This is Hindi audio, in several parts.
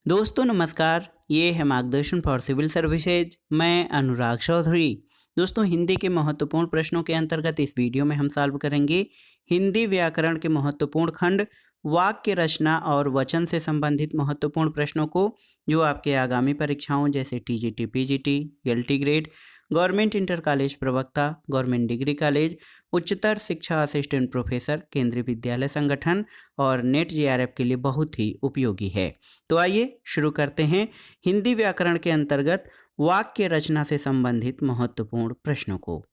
दोस्तों नमस्कार, ये है मार्गदर्शन फॉर सिविल सर्विसेज। मैं अनुराग चौधरी। दोस्तों हिंदी के महत्वपूर्ण प्रश्नों के अंतर्गत इस वीडियो में हम सॉल्व करेंगे हिंदी व्याकरण के महत्वपूर्ण खंड, वाक्य रचना और वचन से संबंधित महत्वपूर्ण प्रश्नों को, जो आपके आगामी परीक्षाओं जैसे TGT, PGT, LT grade, government inter college प्रवक्ता, गवर्नमेंट डिग्री कॉलेज, उच्चतर शिक्षा असिस्टेंट प्रोफेसर, केंद्रीय विद्यालय संगठन और नेट जेआरएफ के लिए बहुत ही उपयोगी है। तो आइए शुरू करते हैं हिंदी व्याकरण के अंतर्गत वाक्य रचना से संबंधित महत्वपूर्ण प्रश्नों को।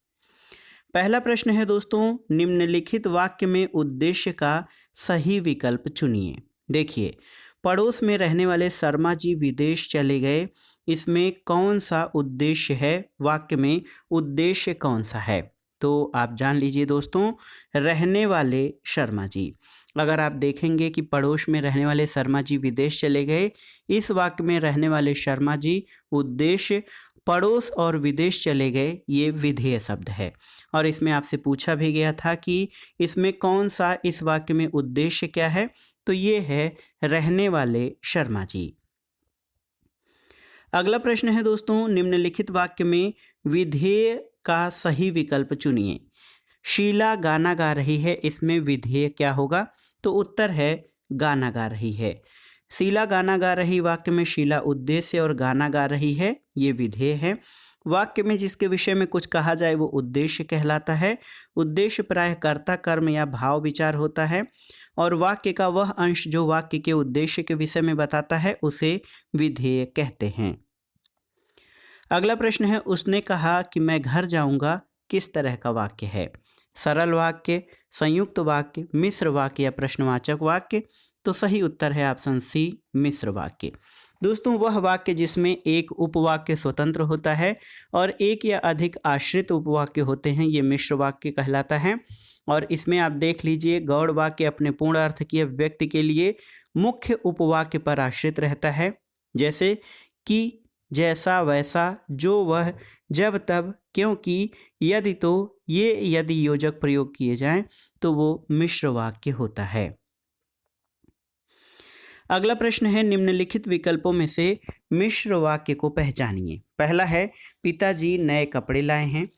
पहला प्रश्न है दोस्तों, निम्नलिखित वाक्य में उद्देश्य का सही विकल्प चुनिए। देखिए, पड़ोस में रहने वाले शर्मा जी विदेश चले गए, इसमें कौन सा उद्देश्य है? वाक्य में उद्देश्य कौन सा है? तो आप जान लीजिए दोस्तों, रहने वाले शर्मा जी। अगर आप देखेंगे कि पड़ोस में रहने वाले शर्मा जी विदेश चले गए, इस वाक्य में रहने वाले शर्मा जी उद्देश्य, पड़ोस और विदेश चले गए, ये विधेय शब्द है। और इसमें आपसे पूछा भी गया था कि इसमें कौन सा, इस वाक्य में उद्देश्य क्या है? तो ये है रहने वाले शर्मा जी। अगला प्रश्न है दोस्तों, निम्नलिखित वाक्य में विधेय का सही विकल्प चुनिए। शीला गाना गा रही है, इसमें विधेय क्या होगा? तो उत्तर है गाना गा रही है। शीला गाना गा रही वाक्य में शीला उद्देश्य और गाना गा रही है, ये विधेय है। वाक्य में जिसके विषय में कुछ कहा जाए वो उद्देश्य कहलाता है। उद्देश्य प्रायः कर्ता, कर्म या भाव विचार होता है और वाक्य का वह अंश जो वाक्य के उद्देश्य के विषय में बताता है उसे विधेय कहते हैं। अगला प्रश्न है, उसने कहा कि मैं घर जाऊंगा, किस तरह का वाक्य है? सरल वाक्य, संयुक्त वाक्य, मिश्र वाक्य या प्रश्नवाचक वाक्य? तो सही उत्तर है ऑप्शन सी, मिश्र वाक्य। दोस्तों वह वाक्य जिसमें एक उपवाक्य स्वतंत्र होता है और एक या अधिक आश्रित उपवाक्य होते हैं, ये मिश्र वाक्य कहलाता है। और इसमें आप देख लीजिए, गौड़ वाक्य अपने पूर्ण अर्थ की अभिव्यक्ति के लिए मुख्य उपवाक्य पर आश्रित रहता है, जैसे कि, जैसा, वैसा, जो, वह, जब, तब, क्योंकि, यदि, तो, ये यदि योजक प्रयोग किए जाएं तो वो मिश्र वाक्य होता है। अगला प्रश्न है, निम्नलिखित विकल्पों में से मिश्र वाक्य को पहचानिए। पहला है, पिताजी नए कपड़े लाए हैं।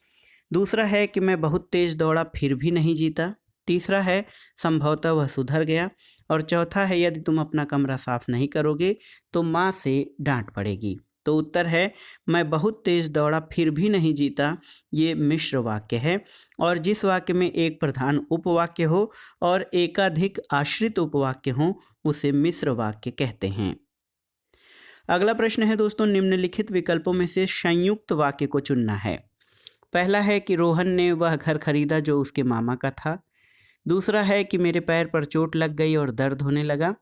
दूसरा है कि मैं बहुत तेज दौड़ा फिर भी नहीं जीता। तीसरा है, संभवतः वह सुधर गया। और चौथा है, यदि तुम अपना कमरा साफ नहीं करोगे तो माँ से डांट पड़ेगी। तो उत्तर है, मैं बहुत तेज दौड़ा फिर भी नहीं जीता, ये मिश्र वाक्य है। और जिस वाक्य में एक प्रधान उपवाक्य हो और एकाधिक आश्रित उपवाक्य हो उसे मिश्र वाक्य कहते हैं। अगला प्रश्न है दोस्तों, निम्नलिखित विकल्पों में से संयुक्त वाक्य को चुनना है। पहला है कि रोहन ने वह घर खरीदा जो उसके मामा का था। दूसरा है कि मेरे पैर पर चोट लग गई और दर्द होने लगा।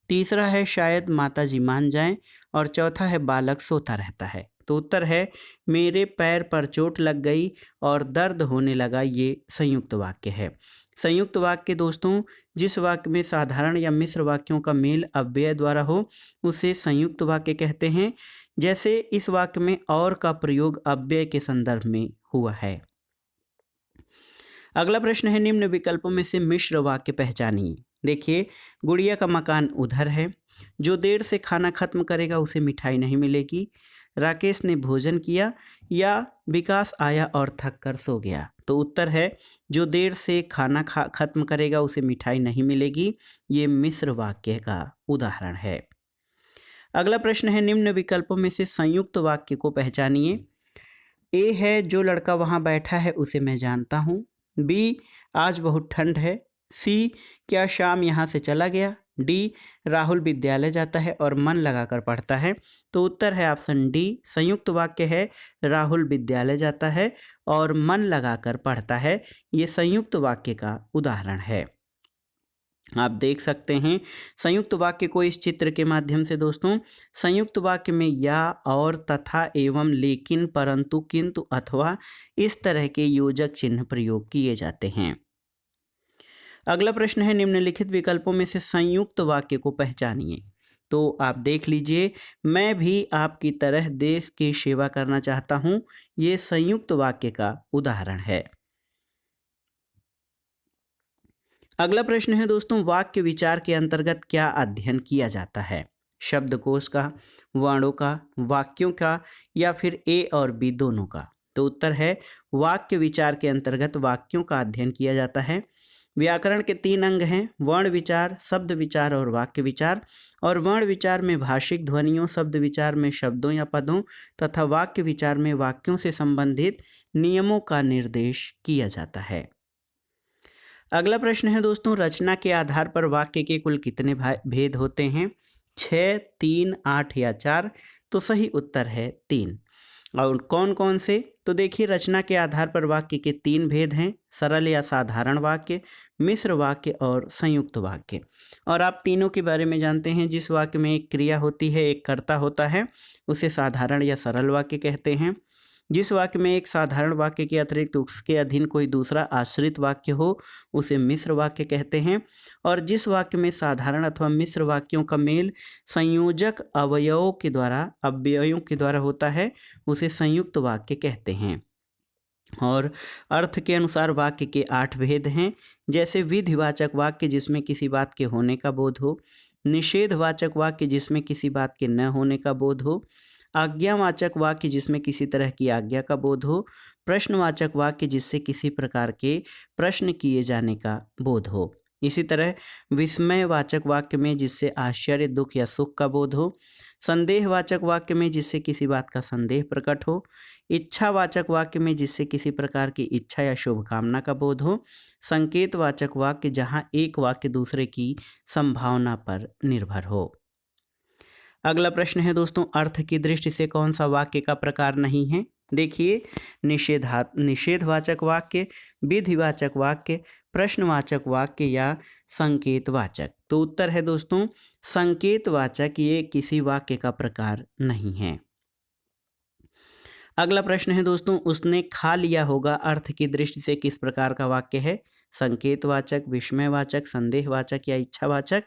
तीसरा है शायद माताजी मान जाएं। और चौथा है बालक सोता रहता है। तो उत्तर है मेरे पैर पर चोट लग गई और दर्द होने लगा, ये संयुक्त वाक्य है। संयुक्त वाक्य दोस्तों, जिस वाक्य में साधारण या मिश्र वाक्यों का मेल अव्यय द्वारा हो उसे संयुक्त वाक्य कहते हैं। जैसे इस वाक्य में और का प्रयोग अव्यय के संदर्भ में हुआ है। अगला प्रश्न है, निम्न विकल्पों में से मिश्र वाक्य पहचानिए। देखिए, गुड़िया का मकान उधर है। जो देर से खाना खत्म करेगा उसे मिठाई नहीं मिलेगी। राकेश ने भोजन किया। या विकास आया और थक कर सो गया। तो उत्तर है, जो देर से खाना खत्म करेगा उसे मिठाई नहीं मिलेगी, ये मिश्र वाक्य का उदाहरण है। अगला प्रश्न है, निम्न विकल्पों में से संयुक्त वाक्य को पहचानिए। ए है, जो लड़का वहाँ बैठा है उसे मैं जानता हूँ। बी, आज बहुत ठंड है। सी, क्या शाम यहाँ से चला गया। डी, राहुल विद्यालय जाता है और मन लगाकर पढ़ता है। तो उत्तर है ऑप्शन डी, संयुक्त वाक्य है, राहुल विद्यालय जाता है और मन लगाकर पढ़ता है, ये संयुक्त वाक्य का उदाहरण है। आप देख सकते हैं संयुक्त वाक्य को इस चित्र के माध्यम से। दोस्तों संयुक्त वाक्य में या, और, तथा, एवं, लेकिन, परंतु, किंतु, अथवा इस तरह के योजक चिन्ह प्रयोग किए जाते हैं। अगला प्रश्न है, निम्नलिखित विकल्पों में से संयुक्त वाक्य को पहचानिए। तो आप देख लीजिए, मैं भी आपकी तरह देश की सेवा करना चाहता हूँ, ये संयुक्त वाक्य का उदाहरण है। अगला प्रश्न है दोस्तों, वाक्य विचार के अंतर्गत क्या अध्ययन किया जाता है? शब्दकोश का, वर्णों का, वाक्यों का या फिर ए और बी दोनों का? तो उत्तर है वाक्य विचार के अंतर्गत वाक्यों का अध्ययन किया जाता है। व्याकरण के 3 अंग हैं, वर्ण विचार, शब्द विचार और वाक्य विचार। और वर्ण विचार में भाषिक ध्वनियों, शब्द विचार में शब्दों या पदों तथा वाक्य विचार में वाक्यों से संबंधित नियमों का निर्देश किया जाता है। अगला प्रश्न है दोस्तों, रचना के आधार पर वाक्य के कुल कितने भेद होते हैं? 6, 3, 8 या 4? तो सही उत्तर है 3। और कौन कौन से? तो देखिए, रचना के आधार पर वाक्य के 3 भेद हैं, सरल या साधारण वाक्य, मिश्र वाक्य और संयुक्त वाक्य। और आप तीनों के बारे में जानते हैं। जिस वाक्य में एक क्रिया होती है, एक कर्ता होता है, उसे साधारण या सरल वाक्य कहते हैं। जिस वाक्य में एक साधारण वाक्य के अतिरिक्त उसके अधीन कोई दूसरा आश्रित वाक्य हो, उसे मिश्र वाक्य कहते हैं। और जिस वाक्य में साधारण अथवा मिश्र वाक्यों का मेल संयोजक अवयवों के द्वारा होता है, उसे संयुक्त वाक्य कहते हैं। और अर्थ के अनुसार वाक्य के 8 भेद हैं, जैसे विधिवाचक वाक्य जिसमें किसी बात के होने का बोध हो, निषेधवाचक वाक्य जिसमें किसी बात के न होने का बोध हो, आज्ञावाचक वाक्य जिसमें किसी तरह की आज्ञा का बोध हो, प्रश्नवाचक वाक्य जिससे किसी प्रकार के प्रश्न किए जाने का बोध हो। इसी तरह विस्मयवाचक वाक्य में जिससे आश्चर्य, दुख या सुख का बोध हो, संदेहवाचक वाक्य में जिससे किसी बात का संदेह प्रकट हो, इच्छावाचक वाक्य में जिससे किसी प्रकार की इच्छा या शुभकामना का बोध हो, संकेतवाचक वाक्य जहाँ एक वाक्य दूसरे की संभावना पर निर्भर हो। अगला प्रश्न है दोस्तों, अर्थ की दृष्टि से कौन सा वाक्य का प्रकार नहीं है? देखिए, निषेधवाचक वाक्य, विधिवाचक वाक्य, प्रश्नवाचक वाक्य या संकेतवाचक। तो उत्तर है दोस्तों संकेतवाचक, ये किसी वाक्य का प्रकार नहीं है। अगला प्रश्न है दोस्तों, उसने खा लिया होगा अर्थ की दृष्टि से किस प्रकार का वाक्य है? संकेतवाचक, विस्मयवाचक, संदेहवाचक या इच्छावाचक?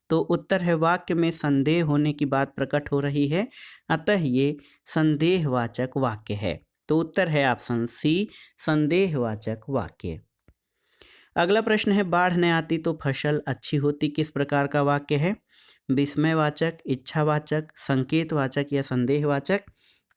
तो उत्तर है वाक्य में संदेह होने की बात प्रकट हो रही है, अतः ये संदेहवाचक वाक्य है। तो उत्तर है ऑप्शन सी, संदेहवाचक वाक्य। अगला प्रश्न है, बाढ़ न आती तो फसल अच्छी होती किस प्रकार का वाक्य है? विस्मयवाचक, इच्छावाचक, संकेतवाचक या संदेहवाचक?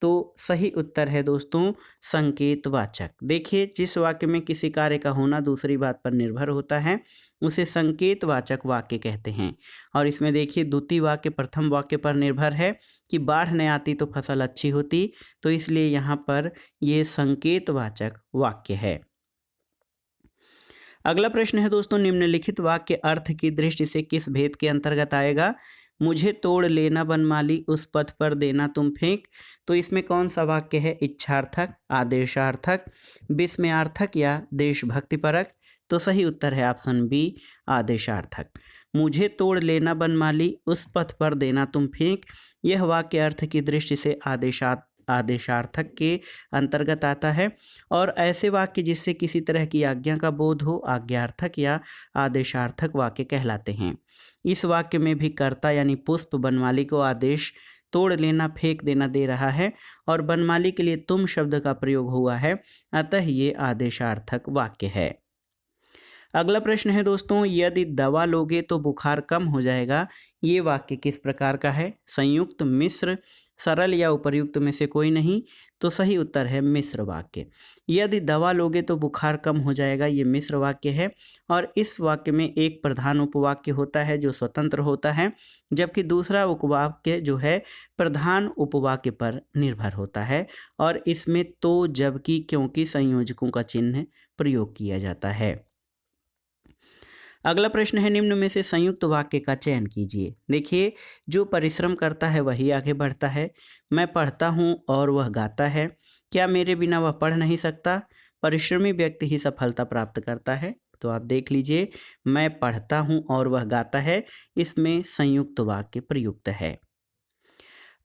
तो सही उत्तर है दोस्तों संकेतवाचक। देखिए, जिस वाक्य में किसी कार्य का होना दूसरी बात पर निर्भर होता है, उसे संकेतवाचक वाक्य कहते हैं। और इसमें देखिए, द्वितीय वाक्य प्रथम वाक्य पर निर्भर है कि बाढ़ न आती तो फसल अच्छी होती, तो इसलिए यहाँ पर ये संकेतवाचक वाक्य है। अगला प्रश्न है दोस्तों, निम्नलिखित वाक्य अर्थ की दृष्टि से किस भेद के अंतर्गत आएगा? मुझे तोड़ लेना बनमाली, उस पथ पर देना तुम फेंक। तो इसमें कौन सा वाक्य है? इच्छार्थक, आदेशार्थक, विस्मयार्थक या देशभक्तिपरक? तो सही उत्तर है ऑप्शन बी, आदेशार्थक। मुझे तोड़ लेना बनमाली, उस पथ पर देना तुम फेंक, यह वाक्य अर्थ की दृष्टि से आदेशार्थक के अंतर्गत आता है। और ऐसे वाक्य जिससे किसी तरह की आज्ञा का बोध हो आज्ञार्थक या आदेशार्थक वाक्य कहलाते हैं। इस वाक्य में भी कर्ता यानी पुष्प बनमाली को आदेश तोड़ लेना, फेंक देना दे रहा है और बनमाली के लिए तुम शब्द का प्रयोग हुआ है, अतः ये आदेशार्थक वाक्य है। अगला प्रश्न है दोस्तों, यदि दवा लोगे तो बुखार कम हो जाएगा, ये वाक्य किस प्रकार का है? संयुक्त, मिश्र, सरल या उपर्युक्त में से कोई नहीं? तो सही उत्तर है मिश्र वाक्य। यदि दवा लोगे तो बुखार कम हो जाएगा, ये मिश्र वाक्य है। और इस वाक्य में एक प्रधान उपवाक्य होता है जो स्वतंत्र होता है, जबकि दूसरा उपवाक्य जो है प्रधान उपवाक्य पर निर्भर होता है और इसमें तो, जबकि, क्योंकि संयोजकों का चिन्ह प्रयोग किया जाता है। अगला प्रश्न है, निम्न में से संयुक्त वाक्य का चयन कीजिए। देखिए, जो परिश्रम करता है वही आगे बढ़ता है। मैं पढ़ता हूँ और वह गाता है, क्या मेरे बिना वह पढ़ नहीं सकता? परिश्रमी व्यक्ति ही सफलता प्राप्त करता है। तो आप देख लीजिए, मैं पढ़ता हूँ और वह गाता है, इसमें संयुक्त वाक्य प्रयुक्त है।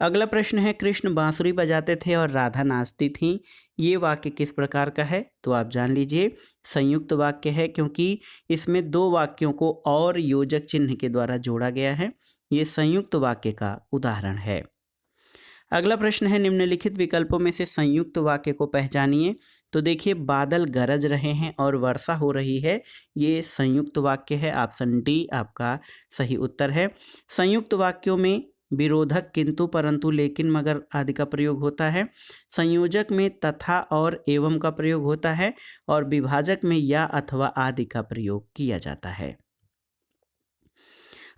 अगला प्रश्न है, कृष्ण बांसुरी बजाते थे और राधा नाचती थी, ये वाक्य किस प्रकार का है? तो आप जान लीजिए, संयुक्त वाक्य है, क्योंकि इसमें दो वाक्यों को और योजक चिन्ह के द्वारा जोड़ा गया है। ये संयुक्त वाक्य का उदाहरण है। अगला प्रश्न है, निम्नलिखित विकल्पों में से संयुक्त वाक्य को पहचानिए। तो देखिए, बादल गरज रहे हैं और वर्षा हो रही है, ये संयुक्त वाक्य है। ऑप्शन डी आपका सही उत्तर है। संयुक्त वाक्यों में विरोधक किंतु परंतु लेकिन मगर आदि का प्रयोग होता है। संयोजक में तथा और एवं का प्रयोग होता है और विभाजक में या अथवा आदि का प्रयोग किया जाता है।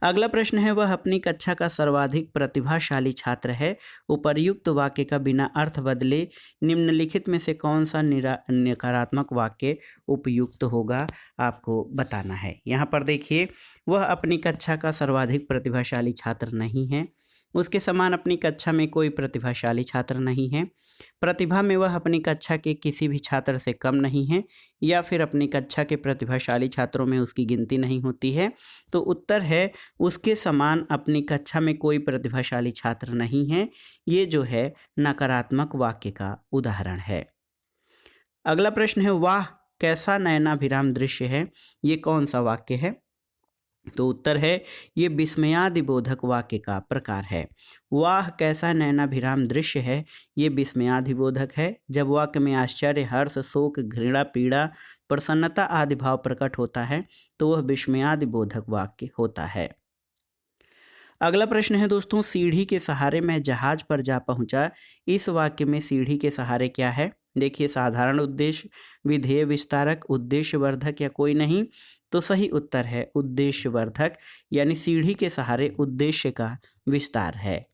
अगला प्रश्न है, वह अपनी कक्षा का सर्वाधिक प्रतिभाशाली छात्र है। उपर्युक्त वाक्य का बिना अर्थ बदले निम्नलिखित में से कौन सा नकारात्मक वाक्य उपयुक्त होगा, आपको बताना है। यहाँ पर देखिए, वह अपनी कक्षा का सर्वाधिक प्रतिभाशाली छात्र नहीं है। उसके समान अपनी कक्षा में कोई प्रतिभाशाली छात्र नहीं है। प्रतिभा में वह अपनी कक्षा के किसी भी छात्र से कम नहीं है, या फिर अपनी कक्षा के प्रतिभाशाली छात्रों में उसकी गिनती नहीं होती है। तो उत्तर है, उसके समान अपनी कक्षा में कोई प्रतिभाशाली छात्र नहीं है। ये जो है नकारात्मक वाक्य का उदाहरण है। अगला प्रश्न है, वाह कैसा नयनाभिराम दृश्य है। ये कौन सा वाक्य है? तो उत्तर है, ये विस्मयादिबोधक वाक्य का प्रकार है। वाह कैसा नयनाभिराम दृश्य है, ये विस्मयादिबोधक है। जब वाक्य में आश्चर्य, हर्ष, शोक, घृणा, पीड़ा, प्रसन्नता आदि भाव प्रकट होता है तो वह विस्मयादिबोधक वाक्य होता है। अगला प्रश्न है दोस्तों, सीढ़ी के सहारे मैं जहाज पर जा पहुंचा। इस वाक्य में सीढ़ी के सहारे क्या है? देखिए, साधारण उद्देश्य, विधेय विस्तारक, उद्देश्यवर्धक या कोई नहीं। तो सही उत्तर है उद्देश्यवर्धक, यानी सीढ़ी के सहारे उद्देश्य का विस्तार है।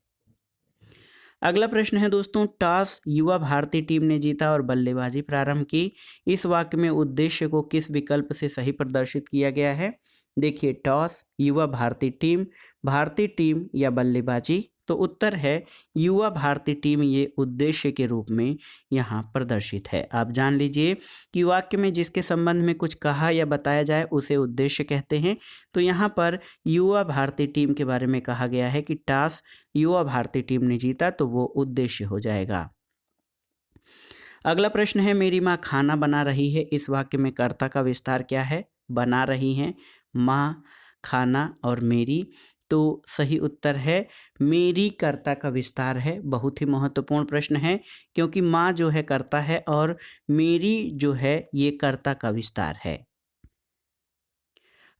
अगला प्रश्न है दोस्तों, टॉस युवा भारतीय टीम ने जीता और बल्लेबाजी प्रारंभ की। इस वाक्य में उद्देश्य को किस विकल्प से सही प्रदर्शित किया गया है? देखिए, टॉस, युवा भारतीय टीम या बल्लेबाजी। तो उत्तर है युवा भारतीय टीम, ये उद्देश्य के रूप में यहाँ प्रदर्शित है। आप जान लीजिए कि वाक्य में जिसके संबंध में कुछ कहा या बताया जाए उसे उद्देश्य कहते हैं। तो यहाँ पर युवा भारतीय टीम के बारे में कहा गया है कि टॉस युवा भारतीय टीम ने जीता, तो वो उद्देश्य हो जाएगा। अगला प्रश्न है, मेरी माँ खाना बना रही है। इस वाक्य में कर्ता का विस्तार क्या है? बना रही हैं, माँ, खाना और मेरी। तो सही उत्तर है मेरी कर्ता का विस्तार है। बहुत ही महत्वपूर्ण प्रश्न है, क्योंकि माँ जो है कर्ता है और मेरी जो है ये कर्ता का विस्तार है।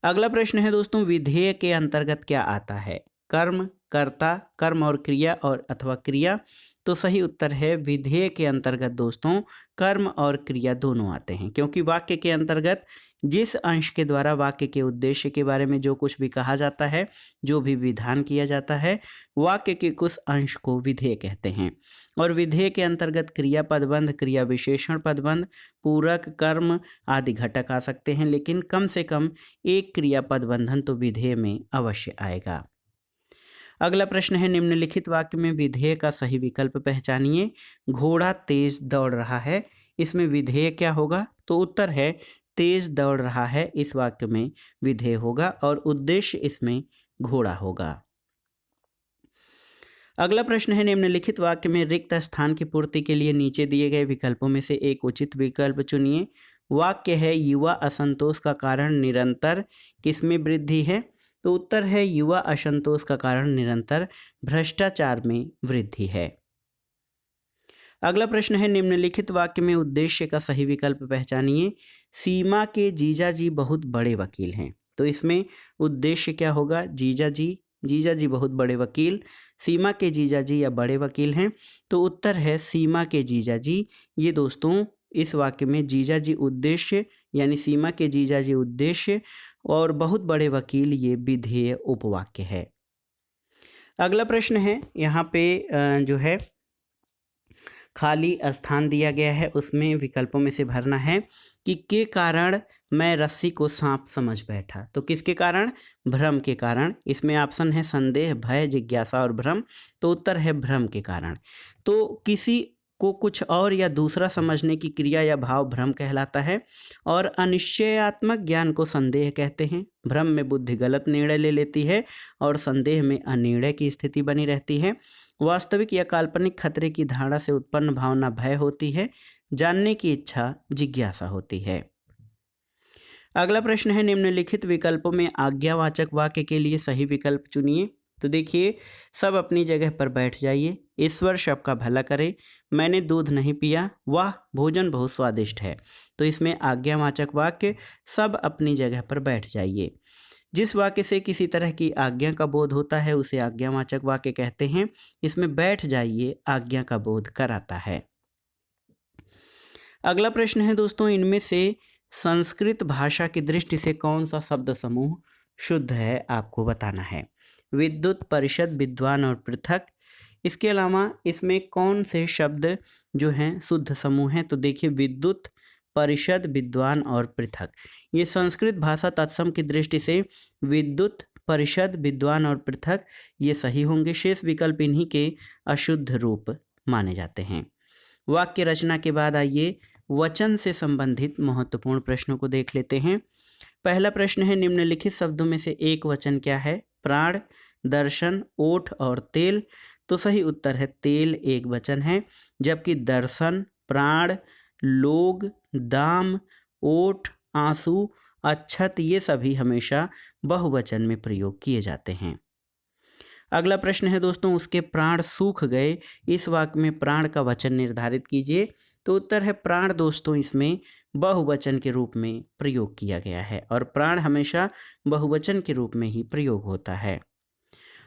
अगला प्रश्न है दोस्तों, विधेय के अंतर्गत क्या आता है? कर्म, कर्ता, कर्म और क्रिया और अथवा क्रिया। तो सही उत्तर है विधेय के अंतर्गत दोस्तों कर्म और क्रिया दोनों आते हैं, क्योंकि वाक्य के अंतर्गत जिस अंश के द्वारा वाक्य के उद्देश्य के बारे में जो कुछ भी कहा जाता है, जो भी विधान किया जाता है, वाक्य के कुछ अंश को विधेय कहते हैं। और विधेय के अंतर्गत क्रिया पदबंध, क्रिया विशेषण पदबंध, पूरक, कर्म आदि घटक आ सकते हैं, लेकिन कम से कम एक क्रिया पदबंधन तो विधेय में अवश्य आएगा। अगला प्रश्न है, निम्नलिखित वाक्य में विधेय का सही विकल्प पहचानिए। घोड़ा तेज दौड़ रहा है, इसमें विधेय क्या होगा? तो उत्तर है तेज दौड़ रहा है, इस वाक्य में विधेय होगा और उद्देश्य इसमें घोड़ा होगा। अगला प्रश्न है, निम्नलिखित वाक्य में रिक्त स्थान की पूर्ति के लिए नीचे दिए गए विकल्पों में से एक उचित विकल्प चुनिए। वाक्य है, युवा असंतोष का कारण निरंतर किसमें वृद्धि है? तो उत्तर है युवा असंतोष का कारण निरंतर भ्रष्टाचार में वृद्धि है। अगला प्रश्न है, निम्नलिखित वाक्य में उद्देश्य का सही विकल्प पहचानिए। सीमा के जीजाजी बहुत बड़े वकील हैं, तो इसमें उद्देश्य क्या होगा? जीजाजी, जीजाजी बहुत बड़े वकील। सीमा के जीजाजी या बड़े वकील हैं, तो उत्तर है सीमा के जीजाजी। ये दोस्तों इस वाक्य में जीजाजी उद्देश्य, यानी सीमा के जीजाजी उद्देश्य और बहुत बड़े वकील ये विधेय उपवाक्य है। अगला प्रश्न है, यहाँ पे जो है खाली स्थान दिया गया है, उसमें विकल्पों में से भरना है कि के कारण मैं रस्सी को सांप समझ बैठा। तो किसके कारण? भ्रम के कारण। इसमें ऑप्शन है संदेह, भय, जिज्ञासा और भ्रम। तो उत्तर है भ्रम के कारण। तो किसी को कुछ और या दूसरा समझने की क्रिया या भाव भ्रम कहलाता है और अनिश्चयात्मक ज्ञान को संदेह कहते हैं। भ्रम में बुद्धि गलत निर्णय ले लेती है और संदेह में अनिर्णय की स्थिति बनी रहती है। वास्तविक या काल्पनिक खतरे की धारणा से उत्पन्न भावना भय होती है। जानने की इच्छा जिज्ञासा होती है। अगला प्रश्न है, निम्नलिखित विकल्पों में आज्ञावाचक वाक्य के लिए सही विकल्प चुनिए। तो देखिए, सब अपनी जगह पर बैठ जाइए। ईश्वर सबका भला करे। मैंने दूध नहीं पिया। वाह भोजन बहुत स्वादिष्ट है। तो इसमें आज्ञावाचक वाक्य सब अपनी जगह पर बैठ जाइए। जिस वाक्य से किसी तरह की आज्ञा का बोध होता है उसे आज्ञावाचक वाक्य कहते हैं। इसमें बैठ जाइए आज्ञा का बोध कराता है। अगला प्रश्न है दोस्तों, इनमें से संस्कृत भाषा की दृष्टि से कौन सा शब्द समूह शुद्ध है, आपको बताना है। विद्युत, परिषद, विद्वान और पृथक। इसके अलावा इसमें कौन से शब्द जो हैं शुद्ध समूह हैं, तो देखिए विद्युत, परिषद, विद्वान और पृथक। ये संस्कृत भाषा तत्सम की दृष्टि से विद्युत, परिषद, विद्वान और पृथक ये सही होंगे। शेष विकल्प इन्हीं के अशुद्ध रूप माने जाते हैं। वाक्य रचना के बाद आइए वचन से संबंधित महत्वपूर्ण प्रश्नों को देख लेते हैं। पहला प्रश्न है, निम्नलिखित शब्दों में से एक वचन क्या है। प्राण, दर्शन, ओठ और तेल। तो सही उत्तर है तेल एक वचन है, जबकि दर्शन, प्राण, लोग, दाम, ओठ, आंसू, अच्छत ये सभी हमेशा बहुवचन में प्रयोग किए जाते हैं। अगला प्रश्न है दोस्तों, उसके प्राण सूख गए। इस वाक्य में प्राण का वचन निर्धारित कीजिए। तो उत्तर है प्राण दोस्तों इसमें बहुवचन के रूप में प्रयोग किया गया है और प्राण हमेशा बहुवचन के रूप में ही प्रयोग होता है।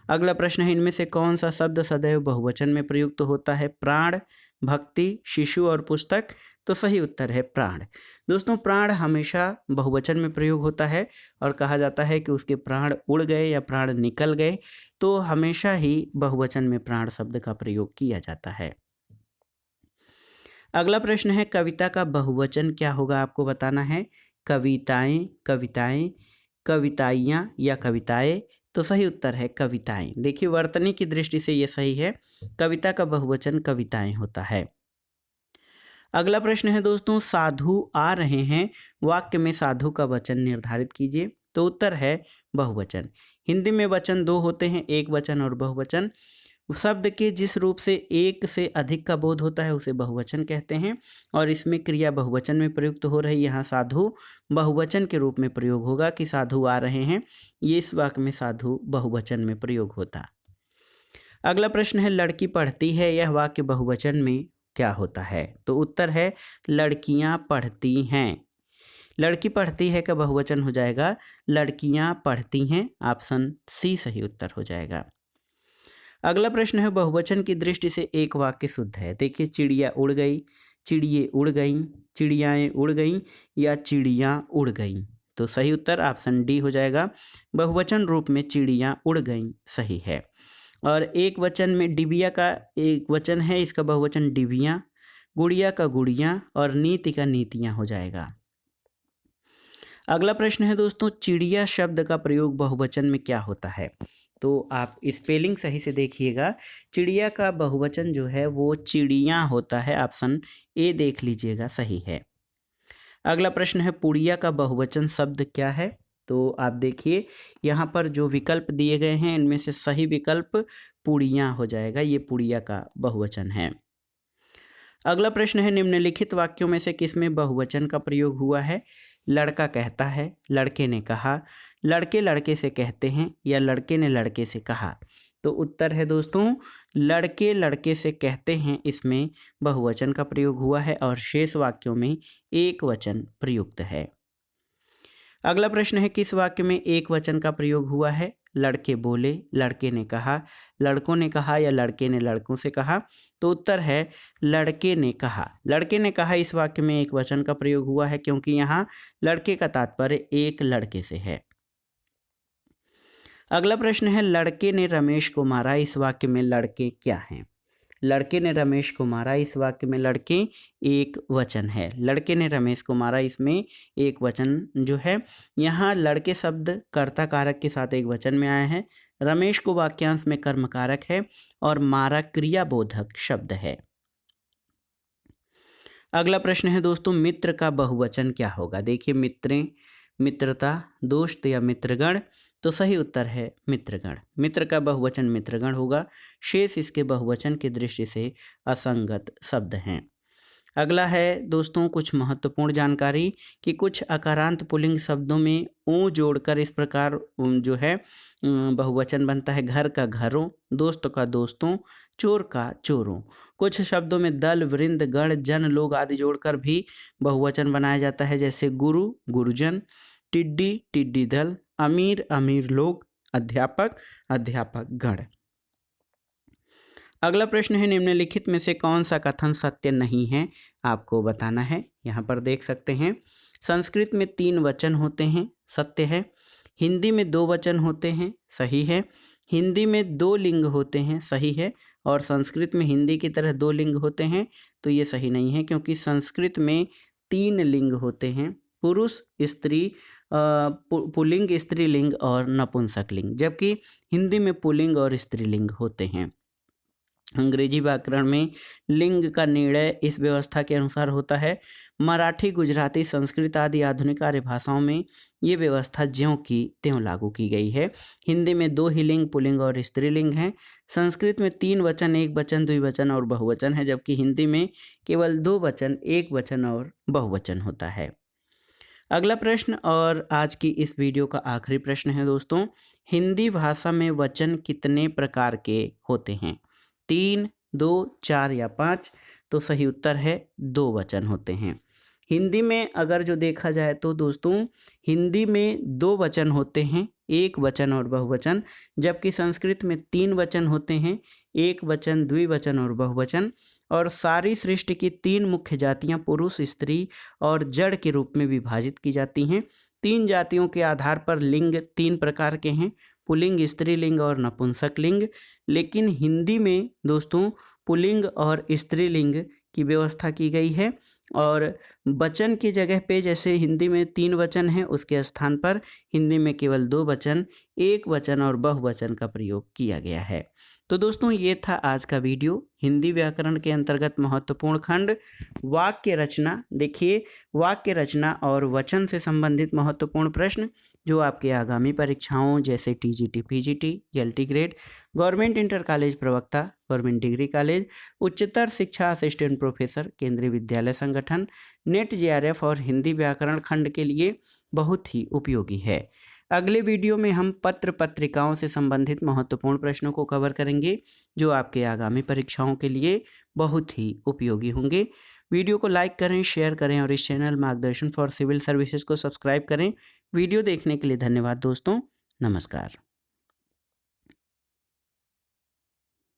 अगला प्रश्न है, इनमें से कौन सा शब्द सदैव बहुवचन में प्रयुक्त होता है। प्राण, भक्ति, शिशु और पुस्तक। तो सही उत्तर है प्राण। दोस्तों प्राण हमेशा बहुवचन में प्रयोग होता है और कहा जाता है कि उसके प्राण उड़ गए या प्राण निकल गए, तो हमेशा ही बहुवचन में प्राण शब्द का प्रयोग किया जाता है। अगला प्रश्न है, कविता का बहुवचन क्या होगा, आपको बताना है। कविताएं, कविताएं, कविताइयाँ या कविताएं। तो सही उत्तर है कविताएं। देखिए वर्तनी की दृष्टि से ये सही है, कविता का बहुवचन कविताएं होता है। अगला प्रश्न है दोस्तों, साधु आ रहे हैं। वाक्य में साधु का वचन निर्धारित कीजिए। तो उत्तर है बहुवचन। हिंदी में वचन दो होते हैं, एक वचन और बहुवचन। शब्द के जिस रूप से एक से अधिक का बोध होता है उसे बहुवचन कहते हैं और इसमें क्रिया बहुवचन में प्रयुक्त हो रही। यहाँ साधु बहुवचन के रूप में प्रयोग होगा कि साधु आ रहे हैं, ये इस वाक्य में साधु बहुवचन में प्रयोग होता। अगला प्रश्न है, लड़की पढ़ती है। यह वाक्य बहुवचन में क्या होता है। तो उत्तर है लड़कियां पढ़ती हैं। लड़की पढ़ती है का बहुवचन हो जाएगा लड़कियां पढ़ती हैं। ऑप्शन सी सही उत्तर हो जाएगा। अगला प्रश्न है, बहुवचन की दृष्टि से एक वाक्य शुद्ध है। देखिए चिड़िया उड़ गई, चिड़िए उड़ गईं, चिड़ियाएँ उड़ गईं या चिड़ियाँ उड़ गईं। तो सही उत्तर ऑप्शन डी हो जाएगा। बहुवचन रूप में चिड़ियाँ उड़ गईं सही है। और एक वचन में डिबिया का एक वचन है, इसका बहुवचन डिबियाँ, गुड़िया का गुड़ियाँ और नीति का नीतियाँ हो जाएगा। अगला प्रश्न है दोस्तों, चिड़िया शब्द का प्रयोग बहुवचन में क्या होता है। तो आप स्पेलिंग सही से देखिएगा। चिड़िया का बहुवचन जो है वो चिड़ियाँ होता है। ऑप्शन ए देख लीजिएगा सही है। अगला प्रश्न है, पुड़िया का बहुवचन शब्द क्या है। तो आप देखिए यहाँ पर जो विकल्प दिए गए हैं इनमें से सही विकल्प पुड़िया हो जाएगा। ये पुड़िया का बहुवचन है। अगला प्रश्न है, निम्नलिखित वाक्यों में से किसमें बहुवचन का प्रयोग हुआ है। लड़का कहता है, लड़के ने कहा, लड़के लड़के से कहते हैं या लड़के ने लड़के से कहा। तो उत्तर है दोस्तों लड़के लड़के से कहते हैं, इसमें बहुवचन का प्रयोग हुआ है और शेष वाक्यों में एक वचन प्रयुक्त है। अगला प्रश्न है, किस वाक्य में एक वचन का प्रयोग हुआ है। लड़के बोले, लड़के ने कहा, लड़कों ने कहा या लड़के ने लड़कों से कहा। तो उत्तर है लड़के ने कहा। लड़के ने कहा इस वाक्य में एक वचन का प्रयोग हुआ है क्योंकि यहाँ लड़के का तात्पर्य एक लड़के से है। अगला प्रश्न है, लड़के ने रमेश को मारा। इस वाक्य में लड़के क्या हैं। लड़के ने रमेश को मारा, इस वाक्य में लड़के एक वचन है। लड़के ने रमेश को मारा, इसमें एक वचन जो है, यहाँ लड़के शब्द कर्ता कारक के साथ एक वचन में आया है। रमेश को वाक्यांश में कर्म कारक है और मारा क्रियाबोधक शब्द है। अगला प्रश्न है दोस्तों, मित्र का बहुवचन क्या होगा। देखिए मित्रें, मित्रता, दोस्त या मित्रगण। तो सही उत्तर है मित्रगण। मित्र का बहुवचन मित्रगण होगा। शेष इसके बहुवचन की दृष्टि से असंगत शब्द हैं। अगला है दोस्तों कुछ महत्वपूर्ण जानकारी कि कुछ अकारांत पुल्लिंग शब्दों में ऊ जोड़कर इस प्रकार जो है बहुवचन बनता है। घर का घरों, दोस्त का दोस्तों, चोर का चोरों। कुछ शब्दों में दल, वृंद, गण, जन, लोग आदि जोड़कर भी बहुवचन बनाया जाता है, जैसे गुरु, गुरुजन, टिड्डी, टिड्डी दल, अमीर, अमीर लोग, अध्यापक, अध्यापक गण। अगला प्रश्न है, निम्नलिखित में से कौन सा कथन सत्य नहीं है, आपको बताना है। यहाँ पर देख सकते हैं, संस्कृत में 3 वचन होते हैं, सत्य है। हिंदी में 2 वचन होते हैं, सही है। हिंदी में 2 लिंग होते हैं, सही है। और संस्कृत में हिंदी की तरह 2 लिंग होते हैं, तो ये सही नहीं है, क्योंकि संस्कृत में 3 लिंग होते हैं, पुरुष, स्त्री, पुल्लिंग, स्त्रीलिंग और नपुंसक लिंग, जबकि हिंदी में पुल्लिंग और स्त्रीलिंग होते हैं। अंग्रेजी व्याकरण में लिंग का निर्णय इस व्यवस्था के अनुसार होता है। मराठी, गुजराती, संस्कृत आदि आधुनिक आर्य भाषाओं में ये व्यवस्था ज्यों की त्यों लागू की गई है। हिंदी में 2 ही लिंग, पुल्लिंग और स्त्रीलिंग हैं। संस्कृत में 3 वचन, एक वचन, द्विवचन और बहुवचन है, जबकि हिंदी में केवल 2 वचन, एक वचन और बहुवचन होता है। अगला प्रश्न और आज की इस वीडियो का आखिरी प्रश्न है दोस्तों, हिंदी भाषा में वचन कितने प्रकार के होते हैं? 3, 2, 4 या 5? तो सही उत्तर है 2 वचन होते हैं। हिंदी में अगर जो देखा जाए तो दोस्तों, हिंदी में 2 वचन होते हैं, एक वचन और बहुवचन, जबकि संस्कृत में 3 वचन होते हैं, एक वचन, द्विवचन और बहुवचन। और सारी सृष्टि की 3 मुख्य जातियां पुरुष, स्त्री और जड़ के रूप में विभाजित की जाती हैं। 3 जातियों के आधार पर लिंग 3 प्रकार के हैं, पुल्लिंग, स्त्रीलिंग और नपुंसक लिंग। लेकिन हिंदी में दोस्तों पुल्लिंग और स्त्रीलिंग की व्यवस्था की गई है, और वचन की जगह पे जैसे हिंदी में 3 वचन है, उसके स्थान पर हिंदी में केवल 2 वचन, एक वचन और बहुवचन का प्रयोग किया गया है। तो दोस्तों ये था आज का वीडियो, हिंदी व्याकरण के अंतर्गत महत्वपूर्ण खंड वाक्य रचना। देखिए, वाक्य रचना और वचन से संबंधित महत्वपूर्ण प्रश्न जो आपके आगामी परीक्षाओं जैसे TGT, PGT, LT grade, government inter college प्रवक्ता, गवर्नमेंट डिग्री कॉलेज, उच्चतर शिक्षा असिस्टेंट प्रोफेसर, केंद्रीय विद्यालय संगठन, नेट जेआरएफ और हिंदी व्याकरण खंड के लिए बहुत ही उपयोगी है। अगले वीडियो में हम पत्र पत्रिकाओं से संबंधित महत्वपूर्ण प्रश्नों को कवर करेंगे, जो आपके आगामी परीक्षाओं के लिए बहुत ही उपयोगी होंगे। वीडियो को लाइक करें, शेयर करें और इस चैनल मार्गदर्शन फॉर सिविल सर्विसेज को सब्सक्राइब करें। वीडियो देखने के लिए धन्यवाद दोस्तों, नमस्कार।